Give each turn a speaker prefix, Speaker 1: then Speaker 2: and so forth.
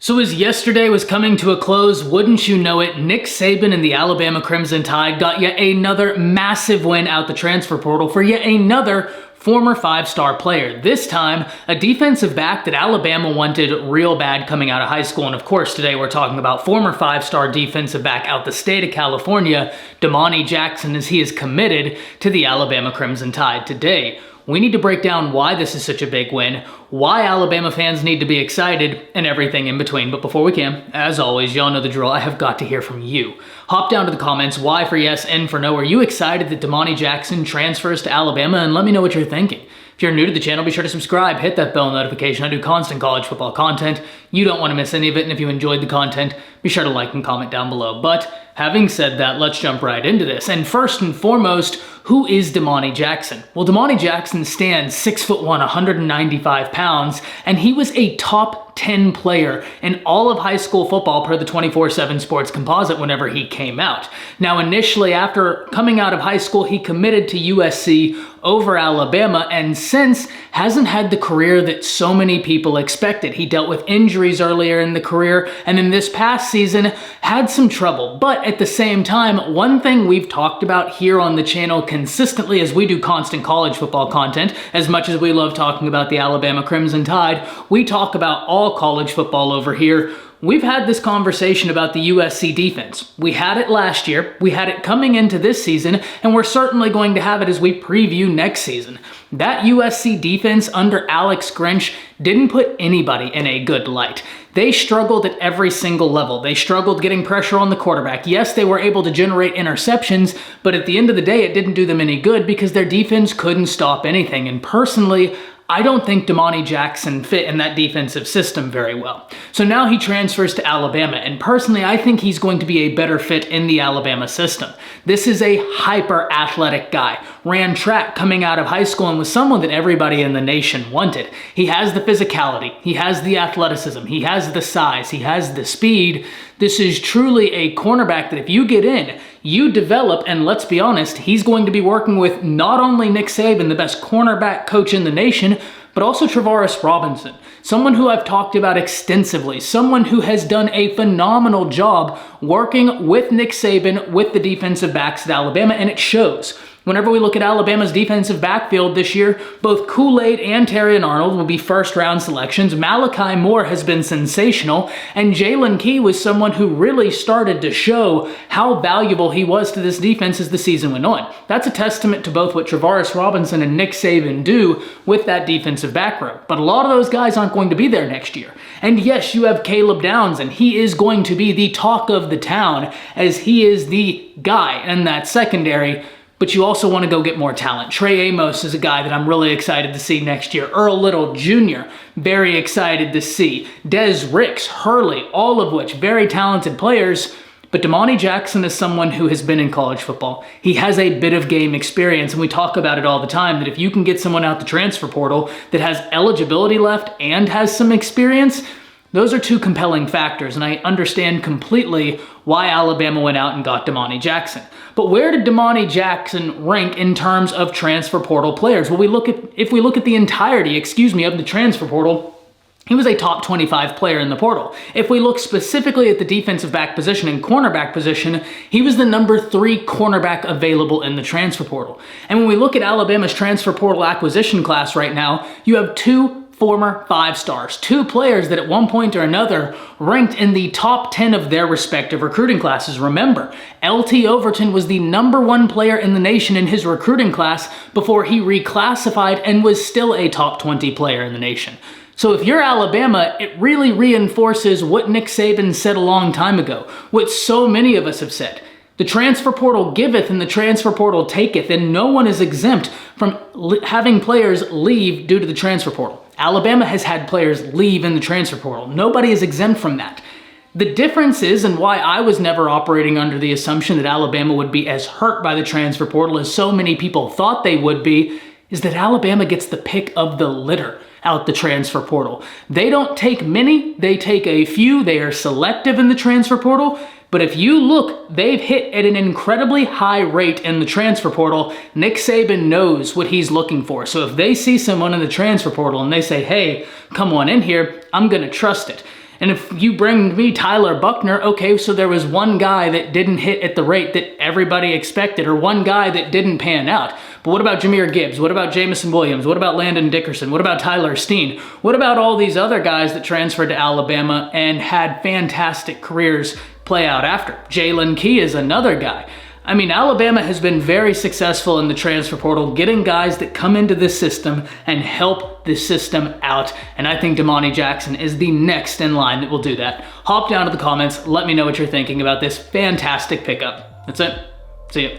Speaker 1: So as yesterday was coming to a close, wouldn't you know it, Nick Saban and the Alabama Crimson Tide got yet another massive win out the transfer portal for yet another former five-star player. This time, a defensive back that Alabama wanted real bad coming out of high school. And of course, today we're talking about former five-star defensive back out the state of California, Domani Jackson, as he is committed to the Alabama Crimson Tide. Today, we need to break down why this is such a big win, why Alabama fans need to be excited, and everything in between. But before we can, as always, y'all know the drill, I have got to hear from you. Hop down to the comments, Y for yes, N for no. Are you excited that Domani Jackson transfers to Alabama? And let me know what you're thinking. If you're new to the channel, be sure to subscribe, hit that bell notification. I do constant college football content. You don't want to miss any of it, and if you enjoyed the content, be sure to like and comment down below. But having said that, let's jump right into this. And first and foremost, who is Domani Jackson? Well, Domani Jackson stands 6'1", 195 pounds, and he was a top 10 player in all of high school football per the 24/7 Sports Composite whenever he came out. Now, initially, after coming out of high school, he committed to USC over Alabama, and since hasn't had the career that so many people expected. He dealt with injuries earlier in the career, and then this past season had some trouble. But at the same time, one thing we've talked about here on the channel consistently as we do constant college football content, as much as we love talking about the Alabama Crimson Tide, we talk about all college football over here. We've had this conversation about the USC defense. We had it last year, we had it coming into this season, and we're certainly going to have it as we preview next season. That USC defense under Alex Grinch didn't put anybody in a good light. They struggled at every single level. They struggled getting pressure on the quarterback. Yes, they were able to generate interceptions, but at the end of the day, it didn't do them any good because their defense couldn't stop anything. And personally, I don't think Domani Jackson fit in that defensive system very well. So now he transfers to Alabama, and personally, I think he's going to be a better fit in the Alabama system. This is a hyper-athletic guy. Ran track coming out of high school and was someone that everybody in the nation wanted. He has the physicality, he has the athleticism, he has the size, he has the speed. This is truly a cornerback that if you get in, you develop, and let's be honest, he's going to be working with not only Nick Saban, the best cornerback coach in the nation, but also Travaris Robinson, someone who I've talked about extensively, someone who has done a phenomenal job working with Nick Saban, with the defensive backs at Alabama, and it shows. Whenever we look at Alabama's defensive backfield this year, both Kool-Aid and Terrion Arnold will be first-round selections. Malachi Moore has been sensational, and Jalen Key was someone who really started to show how valuable he was to this defense as the season went on. That's a testament to both what Travaris Robinson and Nick Saban do with that defensive back row. But a lot of those guys aren't going to be there next year. And yes, you have Caleb Downs, and he is going to be the talk of the town as he is the guy in that secondary. But you also want to go get more talent. Trey Amos is a guy that I'm really excited to see next year. Earl Little Jr., very excited to see. Des Ricks, Hurley, all of which very talented players. But Domani Jackson is someone who has been in college football. He has a bit of game experience, and we talk about it all the time, that if you can get someone out the transfer portal that has eligibility left and has some experience, those are two compelling factors, and I understand completely why Alabama went out and got Domani Jackson. But where did Domani Jackson rank in terms of transfer portal players? Well, if we look at the entirety, of the transfer portal, he was a top 25 player in the portal. If we look specifically at the defensive back position and cornerback position, he was the number 3 cornerback available in the transfer portal. And when we look at Alabama's transfer portal acquisition class right now, you have 2 former 5-stars, 2 players that at one point or another ranked in the top 10 of their respective recruiting classes. Remember, LT Overton was the number 1 player in the nation in his recruiting class before he reclassified and was still a top 20 player in the nation. So if you're Alabama, it really reinforces what Nick Saban said a long time ago, what so many of us have said. The transfer portal giveth and the transfer portal taketh, and no one is exempt from having players leave due to the transfer portal. Alabama has had players leave in the transfer portal. Nobody is exempt from that. The difference is, and why I was never operating under the assumption that Alabama would be as hurt by the transfer portal as so many people thought they would be, is that Alabama gets the pick of the litter out the transfer portal. They don't take many, they take a few. They are selective in the transfer portal. But if you look, they've hit at an incredibly high rate in the transfer portal. Nick Saban knows what he's looking for. So if they see someone in the transfer portal and they say, hey, come on in here, I'm going to trust it. And if you bring me Tyler Buckner, okay, so there was one guy that didn't hit at the rate that everybody expected, or one guy that didn't pan out. But what about Jahmyr Gibbs? What about Jamison Williams? What about Landon Dickerson? What about Tyler Steen? What about all these other guys that transferred to Alabama and had fantastic careers play out after? Jalen Key is another guy. I mean, Alabama has been very successful in the transfer portal, getting guys that come into this system and help the system out. And I think Domani Jackson is the next in line that will do that. Hop down to the comments. Let me know what you're thinking about this fantastic pickup. That's it. See ya.